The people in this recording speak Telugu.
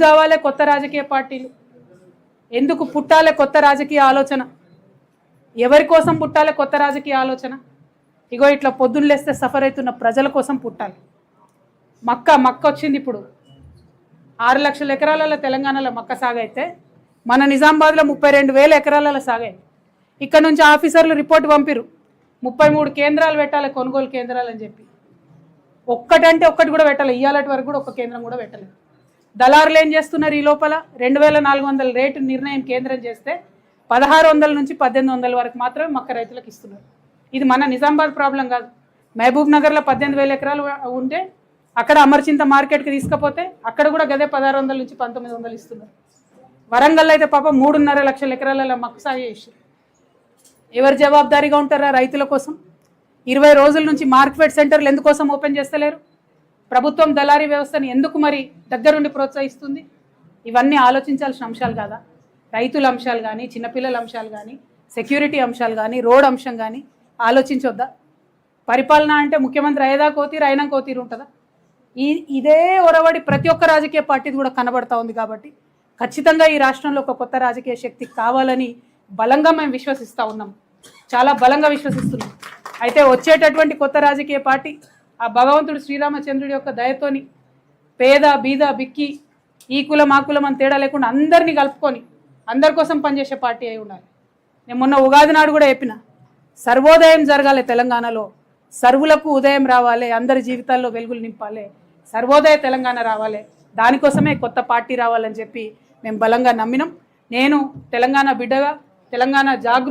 కావాలే కొత్త రాజకీయ పార్టీలు? ఎందుకు పుట్టాలే కొత్త రాజకీయ ఆలోచన? ఎవరి కోసం పుట్టాలే కొత్త రాజకీయ ఆలోచన? ఇగో ఇట్లా పొద్దున్న లేస్తే సఫర్ అవుతున్న ప్రజల కోసం పుట్టాలి. మక్క వచ్చింది. ఇప్పుడు 6 లక్షల ఎకరాలలో తెలంగాణలో మక్క సాగైతే మన నిజామాబాద్లో 32,000 ఎకరాలలో సాగాయి. ఇక్కడ నుంచి ఆఫీసర్లు రిపోర్ట్ పంపిరు, 33 కేంద్రాలు పెట్టాలి, కొనుగోలు కేంద్రాలు అని చెప్పి. ఒక్కటంటే ఒక్కటి కూడా పెట్టాలి. ఇయ్యాలటి వరకు కూడా ఒక్క కేంద్రం కూడా పెట్టలేదు. దళారులు ఏం చేస్తున్నారు? ఈ లోపల 2,400 రేటు నిర్ణయం కేంద్రం చేస్తే 1,600 నుంచి 1,800 వరకు మాత్రమే మక్క రైతులకు ఇస్తున్నారు. ఇది మన నిజామాబాద్ ప్రాబ్లం కాదు. మహబూబ్ నగర్లో 18,000 ఎకరాలు ఉంటే అక్కడ అమర్చింత మార్కెట్కి తీసుకపోతే అక్కడ కూడా గదే 1,600 నుంచి 1,900 ఇస్తున్నారు. వరంగల్లో అయితే పాప 3.5 లక్షల ఎకరాలలో మక్క సాగు చేసి ఎవరు జవాబుదారీగా ఉంటారా రైతుల కోసం? 20 రోజుల నుంచి మార్కెట్ సెంటర్లు ఎందుకోసం ఓపెన్ చేస్తలేరు? ప్రభుత్వం దళారీ వ్యవస్థను ఎందుకు మరి దగ్గరుండి ప్రోత్సహిస్తుంది? ఇవన్నీ ఆలోచించాల్సిన అంశాలు కాదా? రైతుల అంశాలు కానీ, చిన్నపిల్లల అంశాలు కానీ, సెక్యూరిటీ అంశాలు కానీ, రోడ్ అంశం కానీ ఆలోచించొద్దా? పరిపాలన అంటే ముఖ్యమంత్రి అయ్యేదా కోతీరు, అయినా కోతీరు ఉంటుందా? ఇదే ఒరవడి ప్రతి ఒక్క రాజకీయ పార్టీది కూడా కనబడతా ఉంది. కాబట్టి ఖచ్చితంగా ఈ రాష్ట్రంలో ఒక కొత్త రాజకీయ శక్తి కావాలని బలంగా మేము విశ్వసిస్తూ ఉన్నాం, చాలా బలంగా విశ్వసిస్తున్నాం. అయితే వచ్చేటటువంటి కొత్త రాజకీయ పార్టీ ఆ భగవంతుడు శ్రీరామచంద్రుడి యొక్క దయతోని పేద బీద బిక్కి ఈ కులం ఆ కులం అని తేడా లేకుండా అందరినీ కలుపుకొని అందరి కోసం పనిచేసే పార్టీ అయి ఉండాలి. నేను మొన్న ఉగాది నాడు కూడా చెప్పిన, సర్వోదయం జరగాలి తెలంగాణలో, సర్వులకు ఉదయం రావాలి, అందరి జీవితాల్లో వెలుగులు నింపాలి, సర్వోదయ తెలంగాణ రావాలి. దానికోసమే కొత్త పార్టీ రావాలని చెప్పి మేము బలంగా నమ్మినాం. నేను తెలంగాణ బిడ్డగా, తెలంగాణ జాగృతి